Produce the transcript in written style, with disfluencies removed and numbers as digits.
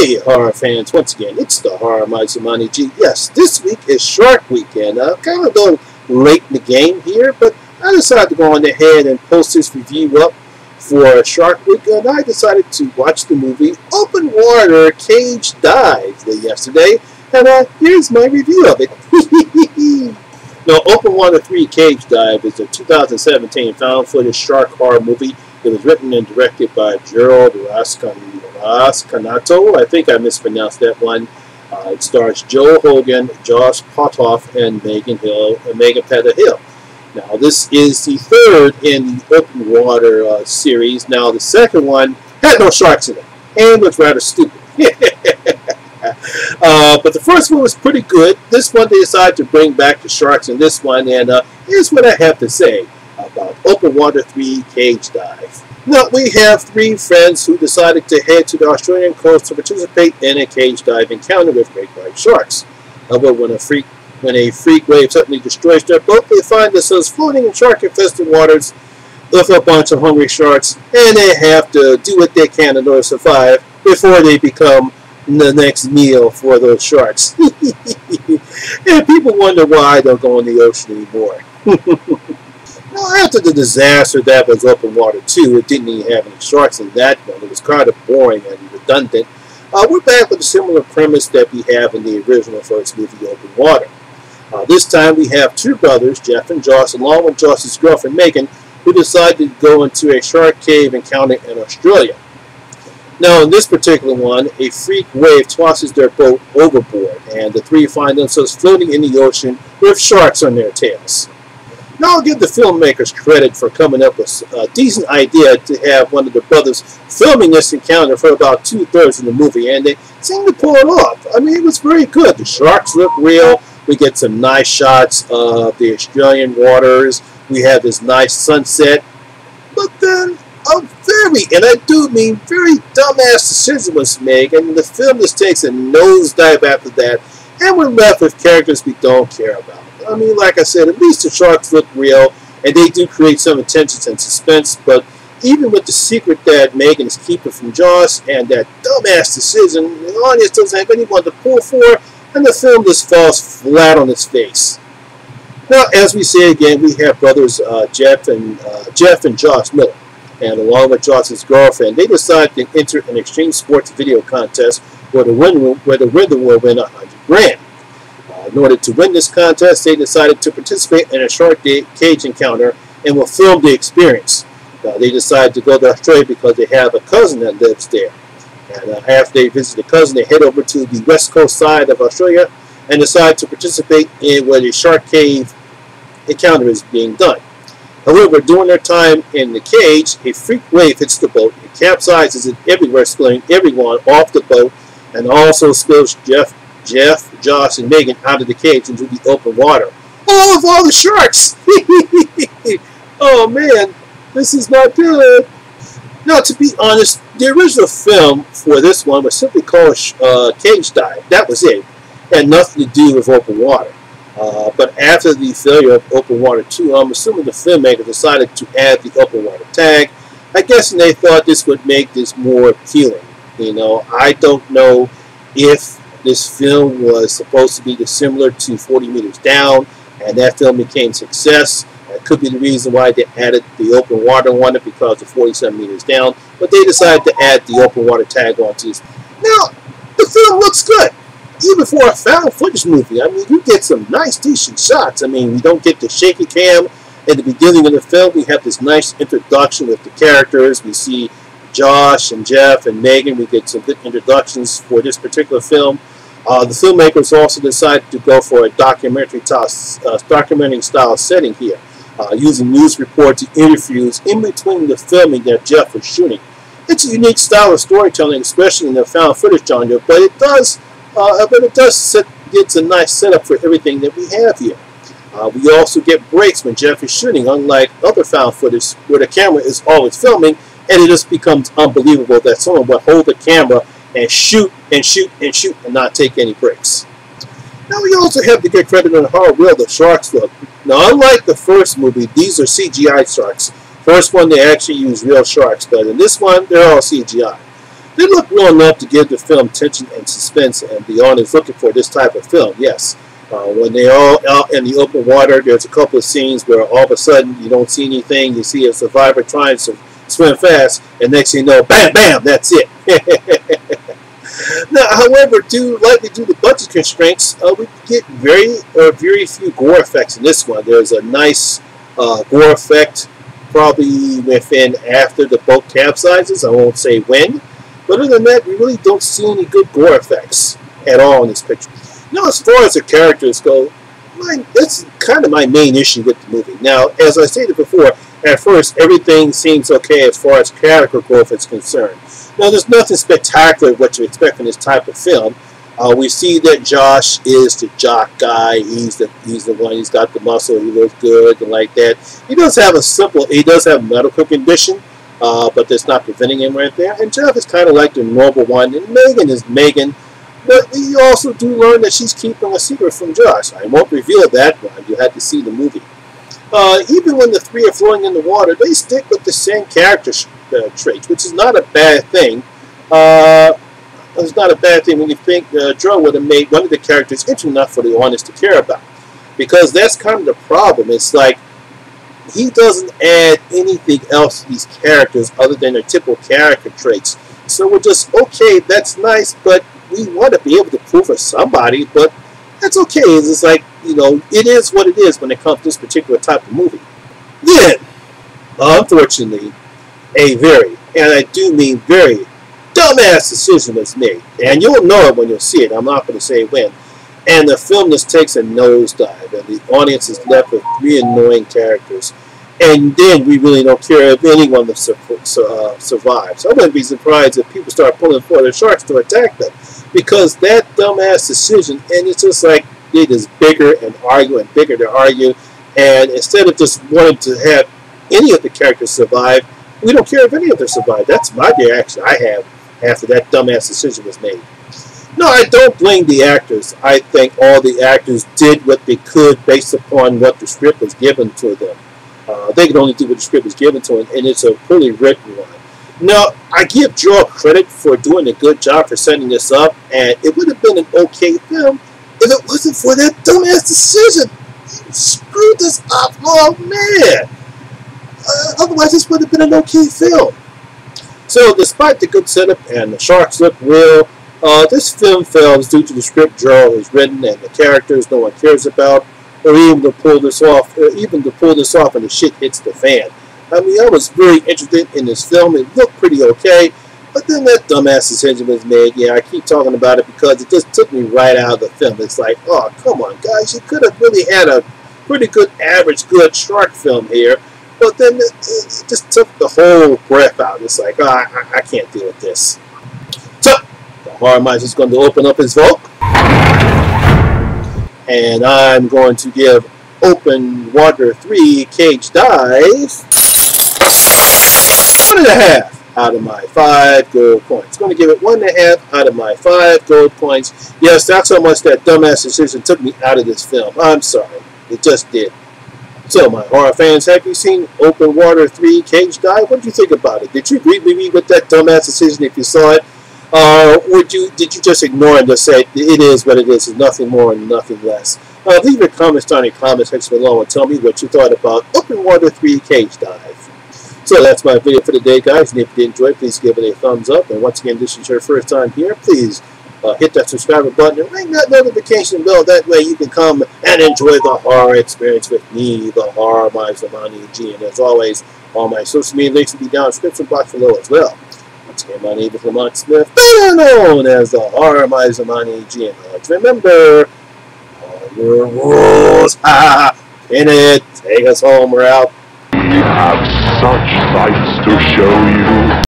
Hey horror fans, once again, it's the Horror Miser Monty G. Yes, this week is Shark Weekend. Kind of a little late in the game here, but I decided to go on ahead and post this review up for Shark Weekend. I decided to watch the movie Open Water Cage Dive yesterday, and here's my review of it. Now, Open Water 3 Cage Dive is a 2017 found footage shark horror movie. It was written and directed by Gerald Rascanato. I think I mispronounced that one. It stars Joe Hogan, Josh Potoff, and Megan Peta Hill. Now, this is the third in the Open Water series. Now, the second one had no sharks in it and was rather stupid. But the first one was pretty good. This one they decided to bring back the sharks in this one, and here's what I have to say about Open Water 3 Cage Dive. Now, we have three friends who decided to head to the Australian coast to participate in a cage dive encounter with great white sharks. However, when a freak wave suddenly destroys their boat, they find themselves floating in shark-infested waters with a bunch of hungry sharks, and they have to do what they can in order to survive before they become the next meal for those sharks. And people wonder why I don't go in the ocean anymore. Now, after the disaster that was Open Water 2, it didn't even have any sharks in that one. It was kind of boring and redundant. We're back with a similar premise that we have in the original first movie, Open Water. This time we have two brothers, Jeff and Josh, along with Josh's girlfriend, Megan, who decided to go into a shark cave encounter in Australia. Now, in this particular one, a freak wave tosses their boat overboard, and the three find themselves floating in the ocean with sharks on their tails. Now, I'll give the filmmakers credit for coming up with a decent idea to have one of the brothers filming this encounter for about 2/3 of the movie, and they seem to pull it off. I mean, it was very good. The sharks look real. We get some nice shots of the Australian waters. We have this nice sunset. But then a very, and I do mean very dumbass decision was made, and the film just takes a nosedive after that, and we're left with characters we don't care about. I mean, like I said, at least the sharks look real, and they do create some tension and suspense, but even with the secret that Megan is keeping from Josh and that dumbass decision, the audience doesn't have anyone to pull for, and the film just falls flat on its face. Now, as we say again, we have brothers Jeff and Josh Miller, and along with Josh's girlfriend, they decided to enter an extreme sports video contest where the winner will win $100,000. In order to win this contest, they decided to participate in a shark cage encounter and will film the experience. They decided to go to Australia because they have a cousin that lives there. And after they visit the cousin, they head over to the west coast side of Australia and decide to participate in where the shark cave encounter is being done. However, during their time in the cage, a freak wave hits the boat. It capsizes it everywhere, spilling everyone off the boat, and also spills Jeff, Josh, and Megan out of the cage into the open water. All of all the sharks! Oh man, this is not good. Now, to be honest, the original film for this one was simply called Cage Dive. That was it. It had nothing to do with open water. But after the failure of Open Water 2, I'm assuming the filmmaker decided to add the open water tag. I guess they thought this would make this more appealing. You know, I don't know if this film was supposed to be similar to 40 Meters Down, and that film became a success. That could be the reason why they added the open water on it, because of 47 Meters Down. But they decided to add the open water tag onto this. Now, the film looks good. Even for a found footage movie, I mean, you get some nice, decent shots. I mean, we don't get the shaky cam at the beginning of the film. We have this nice introduction with the characters. We see Josh and Jeff and Megan. We get some good introductions for this particular film. The filmmakers also decided to go for a documentary style setting here, using news reports and interviews in between the filming that Jeff was shooting. It's a unique style of storytelling, especially in the found footage genre, but it does gets a nice setup for everything that we have here. We also get breaks when Jeff is shooting, unlike other found footage where the camera is always filming, and it just becomes unbelievable that someone would hold the camera and shoot and shoot and shoot and not take any breaks. Now, we also have to get credit on how real the sharks look. Now, unlike the first movie, these are CGI sharks. First one, they actually use real sharks, but in this one, they're all CGI. They look well enough to give the film tension and suspense, and the audience looking for this type of film, yes. When they're all out in the open water, there's a couple of scenes where all of a sudden you don't see anything. You see a survivor trying to swim fast, and next thing you know, bam, bam, that's it. Now, however, due to budget constraints, we get very few gore effects in this one. There's a nice gore effect probably within after the boat capsizes. I won't say when. But other than that, we really don't see any good gore effects at all in this picture. Now, as far as the characters go, that's kind of my main issue with the movie. Now, as I stated before, at first, everything seems okay as far as character growth is concerned. Now, there's nothing spectacular what you expect from this type of film. We see that Josh is the jock guy. He's the one. He's got the muscle. He looks good and like that. He does have a medical condition, but that's not preventing him right there. And Jeff is kind of like the normal one, and Megan is Megan. But we also do learn that she's keeping a secret from Josh. I won't reveal that one. You'll have to see the movie. Even when the three are floating in the water, they stick with the same character traits, which is not a bad thing. It's not a bad thing when you think Joe would have made one of the characters interesting enough for the audience to care about. Because that's kind of the problem. It's like he doesn't add anything else to these characters other than their typical character traits. So we're just, okay, that's nice, but we want to be able to prove for somebody, but that's okay. It's like, you know, it is what it is when it comes to this particular type of movie. Then, unfortunately, a very, and I do mean very, dumbass decision was made. And you'll know it when you'll see it. I'm not going to say when. And the film just takes a nosedive, and the audience is left with three annoying characters. And then we really don't care if anyone survives. I wouldn't be surprised if people start pulling for the sharks to attack them. Because that dumbass decision, and it's just like they just bigger and argue and bigger to argue. And instead of just wanting to have any of the characters survive, we don't care if any of them survive. That's my reaction I have after that dumbass decision was made. No, I don't blame the actors. I think all the actors did what they could based upon what the script was given to them. They could only do what the script was given to them, and it's a poorly written one. Now, I give Joe credit for doing a good job for setting this up, and it would have been an okay film if it wasn't for that dumbass decision. You screwed this up, oh man! Otherwise, this would have been an okay film. So, despite the good setup and the sharks look real, this film fails due to the script Joe has written and the characters no one cares about, or even to pull this off, and the shit hits the fan. I mean, I was very interested in this film. It looked pretty okay, but then that dumbass decision was made. Yeah, I keep talking about it because it just took me right out of the film. It's like, oh, come on, guys, you could have really had a pretty good, average, good shark film here, but then it just took the whole breath out. It's like, oh, I can't deal with this. So, the Horror Miser is going to open up his vote, and I'm going to give Open Water 3 Cage Dive 1.5 out of my 5 gold coins. It's going to give it 1.5 out of my 5 gold coins. Yes, that's how much that dumbass decision took me out of this film. I'm sorry. It just did. So, my horror fans, have you seen Open Water 3 Cage Dive? What did you think about it? Did you agree with me with that dumbass decision if you saw it? Or did you just ignore it and just say, it is what it is, it's nothing more and nothing less? Leave your comments down in the comment section below and tell me what you thought about Open Water 3 Cage Dive. So that's my video for today, guys. And if you did enjoy it, please give it a thumbs up. And once again, this is your first time here, please hit that subscribe button and ring that notification bell. That way you can come and enjoy the horror experience with me, the Horror Miser Monty G. And as always, all my social media links will be down in the description box below as well. Once again, my name is Lamont Smith, better known as the Horror Miser Monty G. And let's remember, your rules, in it, take us home, we're out. We have such sights to show you.